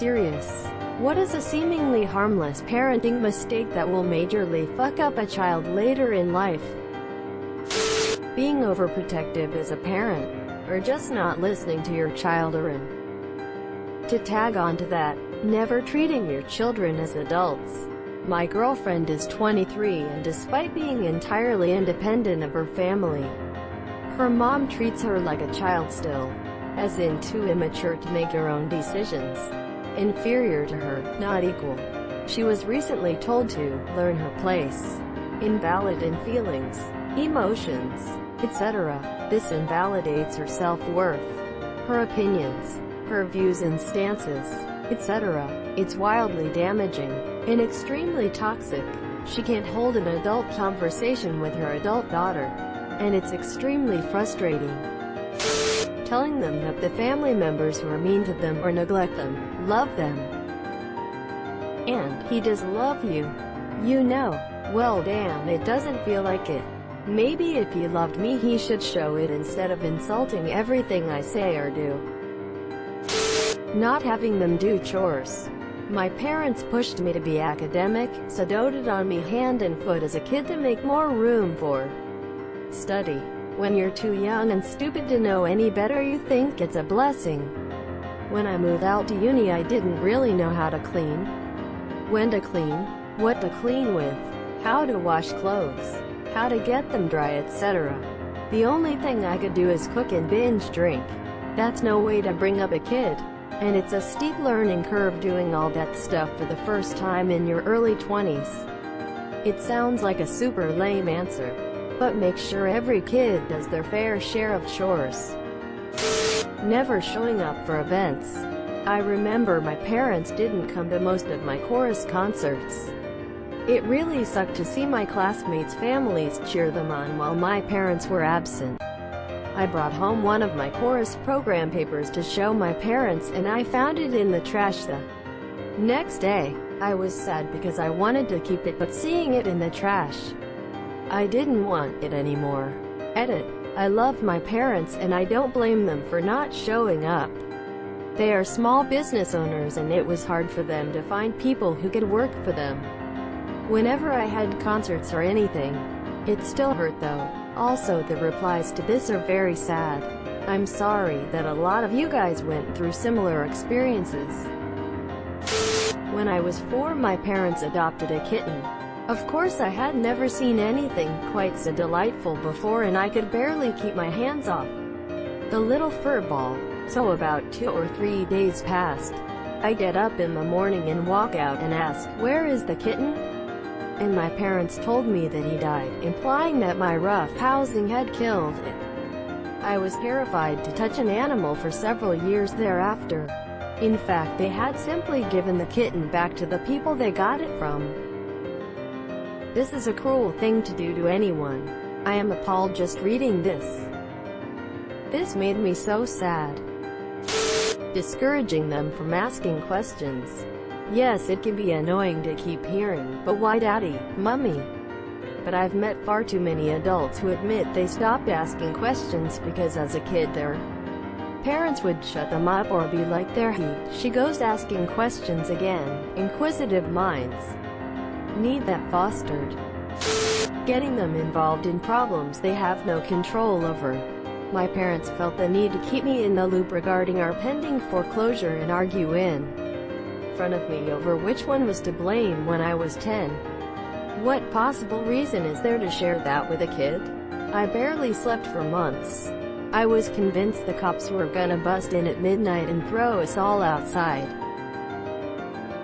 serious. What is a seemingly harmless parenting mistake that will majorly fuck up a child later in life? Being overprotective as a parent, or just not listening to your child, or to tag on to that, never treating your children as adults. My girlfriend is 23 and despite being entirely independent of her family, her mom treats her like a child still, as in too immature to make her own decisions, inferior to her, not equal. She was recently told to learn her place, invalid in feelings, emotions, etc. This invalidates her self-worth, her opinions, her views and stances, etc. It's wildly damaging and extremely toxic. She can't hold an adult conversation with her adult daughter, and it's extremely frustrating. Telling them that the family members who are mean to them or neglect them, love them. And he does love you. You know. Well damn, it doesn't feel like it. Maybe if he loved me he should show it instead of insulting everything I say or do. Not having them do chores. My parents pushed me to be academic, so doted on me hand and foot as a kid to make more room for study. When you're too young and stupid to know any better, you think it's a blessing. When I moved out to uni, I didn't really know how to clean, when to clean, what to clean with, how to wash clothes, how to get them dry, etc. The only thing I could do is cook and binge drink. That's no way to bring up a kid. And it's a steep learning curve doing all that stuff for the first time in your early 20s. It sounds like a super lame answer, but make sure every kid does their fair share of chores. Never showing up for events. I remember my parents didn't come to most of my chorus concerts. It really sucked to see my classmates' families cheer them on while my parents were absent. I brought home one of my chorus program papers to show my parents and I found it in the trash the next day. I was sad because I wanted to keep it, but seeing it in the trash, I didn't want it anymore. Edit. I love my parents and I don't blame them for not showing up. They are small business owners and it was hard for them to find people who could work for them. Whenever I had concerts or anything, it still hurt though. Also, the replies to this are very sad. I'm sorry that a lot of you guys went through similar experiences. When I was 4, my parents adopted a kitten. Of course, I had never seen anything quite so delightful before and I could barely keep my hands off the little fur ball. So about 2 or 3 days passed. I get up in the morning and walk out and ask, "Where is the kitten?" And my parents told me that he died, implying that my rough housing had killed it. I was terrified to touch an animal for several years thereafter. In fact, they had simply given the kitten back to the people they got it from. This is a cruel thing to do to anyone. I am appalled just reading this. This made me so sad. Discouraging them from asking questions. Yes, it can be annoying to keep hearing, "But why daddy, mummy?" But I've met far too many adults who admit they stopped asking questions because as a kid their parents would shut them up or be like, "There she goes asking questions again." Inquisitive minds need that fostered. Getting them involved in problems they have no control over. My parents felt the need to keep me in the loop regarding our pending foreclosure and argue in front of me over which one was to blame when I was 10. What possible reason is there to share that with a kid? I barely slept for months. I was convinced the cops were gonna bust in at midnight and throw us all outside.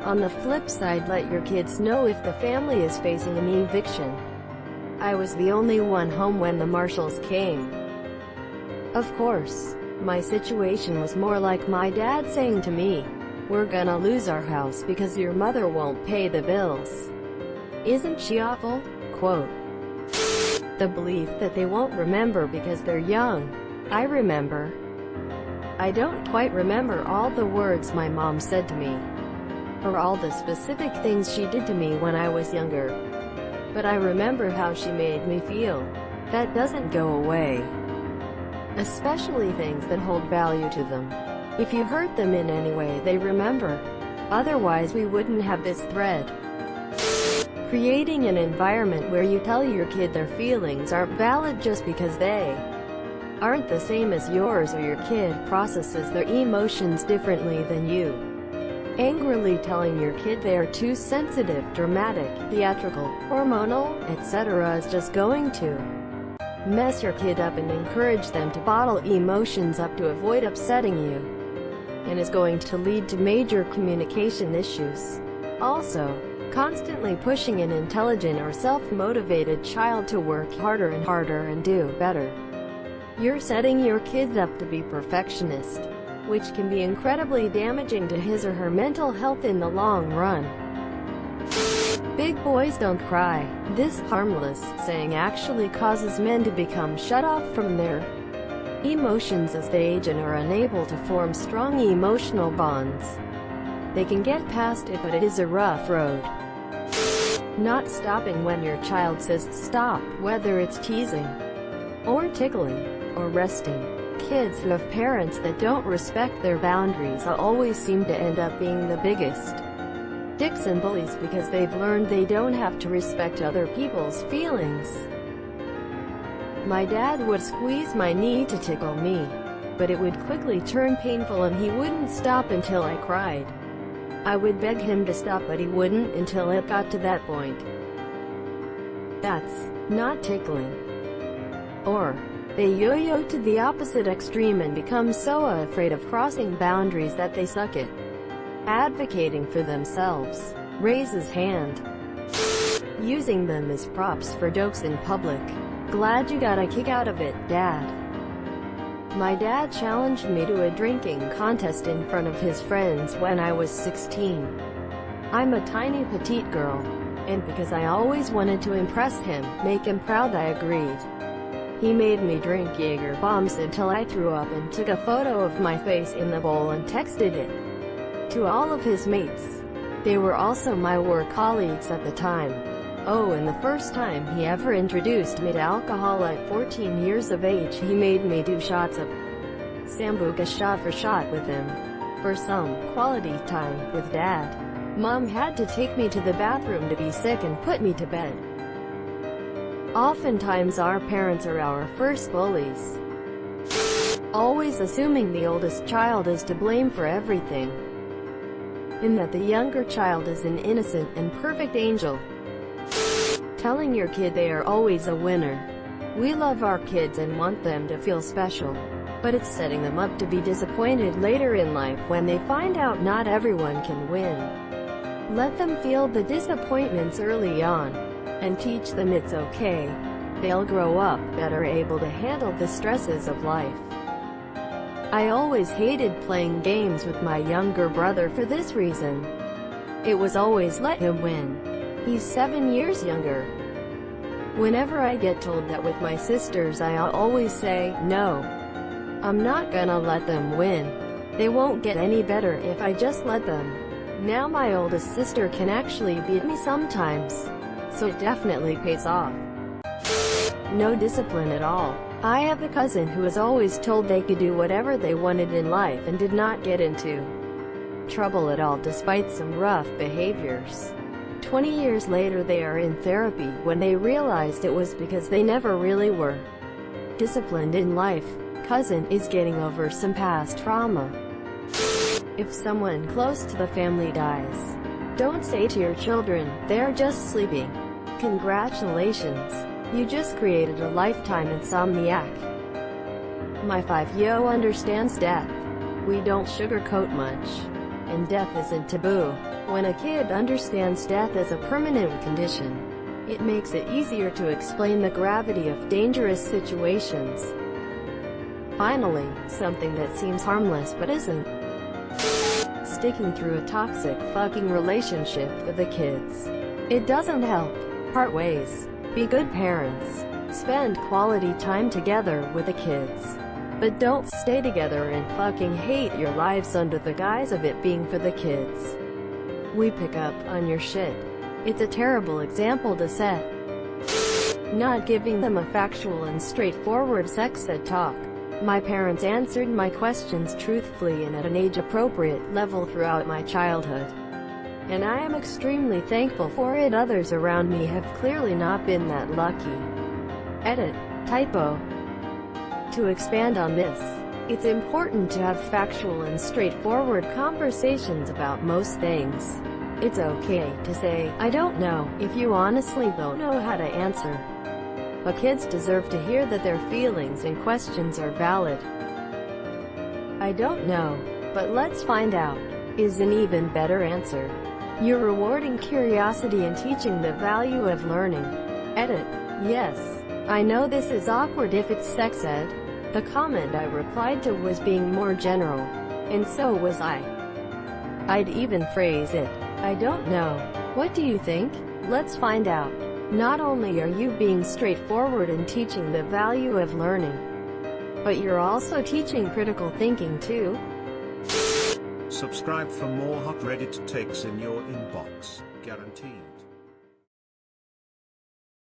On the flip side, let your kids know if the family is facing an eviction. I was the only one home when the marshals came. Of course, my situation was more like my dad saying to me, "We're gonna lose our house because your mother won't pay the bills. Isn't she awful?" Quote. The belief that they won't remember because they're young. I remember. I don't quite remember all the words my mom said to me, or all the specific things she did to me when I was younger. But I remember how she made me feel. That doesn't go away. Especially things that hold value to them. If you hurt them in any way, they remember. Otherwise we wouldn't have this thread. Creating an environment where you tell your kid their feelings aren't valid just because they aren't the same as yours, or your kid processes their emotions differently than you. Angrily telling your kid they are too sensitive, dramatic, theatrical, hormonal, etc. is just going to mess your kid up and encourage them to bottle emotions up to avoid upsetting you, and is going to lead to major communication issues. Also, constantly pushing an intelligent or self-motivated child to work harder and harder and do better, you're setting your kids up to be perfectionist, which can be incredibly damaging to his or her mental health in the long run. Big boys don't cry. This harmless saying actually causes men to become shut off from their emotions as they age and are unable to form strong emotional bonds. They can get past it, but it is a rough road. Not stopping when your child says stop, whether it's teasing, or tickling, or resting. Kids who have parents that don't respect their boundaries always seem to end up being the biggest dicks and bullies because they've learned they don't have to respect other people's feelings. My dad would squeeze my knee to tickle me, but it would quickly turn painful and he wouldn't stop until I cried. I would beg him to stop, but he wouldn't until it got to that point. That's not tickling. Or, they yo-yo to the opposite extreme and become so afraid of crossing boundaries that they suck at advocating for themselves, raise his hand, using them as props for jokes in public. Glad you got a kick out of it, Dad. My dad challenged me to a drinking contest in front of his friends when I was 16. I'm a tiny petite girl, and because I always wanted to impress him, make him proud, I agreed. He made me drink Jaeger bombs until I threw up and took a photo of my face in the bowl and texted it to all of his mates. They were also my work colleagues at the time. Oh, and the first time he ever introduced me to alcohol at 14 years of age, he made me do shots of Sambuca shot for shot with him. For some quality time with Dad. Mom had to take me to the bathroom to be sick and put me to bed. Oftentimes our parents are our first bullies, always assuming the oldest child is to blame for everything, and that the younger child is an innocent and perfect angel. Telling your kid they are always a winner. We love our kids and want them to feel special, but it's setting them up to be disappointed later in life when they find out not everyone can win. Let them feel the disappointments early on, and teach them it's okay. They'll grow up better able to handle the stresses of life. I always hated playing games with my younger brother for this reason. It was always let him win. He's 7 years younger. Whenever I get told that with my sisters, I always say, no, I'm not gonna let them win. They won't get any better if I just let them. Now my oldest sister can actually beat me sometimes, so it definitely pays off. No discipline at all. I have a cousin who was always told they could do whatever they wanted in life and did not get into trouble at all despite some rough behaviors. 20 years later they are in therapy when they realized it was because they never really were disciplined in life. Cousin is getting over some past trauma. If someone close to the family dies, don't say to your children, they're just sleeping. Congratulations, you just created a lifetime insomniac. My 5-year-old understands death. We don't sugarcoat much, and death isn't taboo. When a kid understands death as a permanent condition, it makes it easier to explain the gravity of dangerous situations. Finally, something that seems harmless but isn't. Sticking through a toxic fucking relationship with the kids. It doesn't help. Part ways. Be good parents. Spend quality time together with the kids. But don't stay together and fucking hate your lives under the guise of it being for the kids. We pick up on your shit. It's a terrible example to set. Not giving them a factual and straightforward sex ed talk. My parents answered my questions truthfully and at an age-appropriate level throughout my childhood. and I am extremely thankful for it. Others around me have clearly not been that lucky. Edit. Typo. To expand on this, it's important to have factual and straightforward conversations about most things. It's okay to say, "I don't know," if you honestly don't know how to answer. But kids deserve to hear that their feelings and questions are valid. "I don't know, but let's find out," is an even better answer. You're rewarding curiosity and teaching the value of learning. Edit. Yes, I know this is awkward if it's sex ed. The comment I replied to was being more general, and so was I. I'd even phrase it, "I don't know. What do you think? Let's find out." Not only are you being straightforward and teaching the value of learning, but you're also teaching critical thinking too. Subscribe for more hot Reddit takes in your inbox, guaranteed.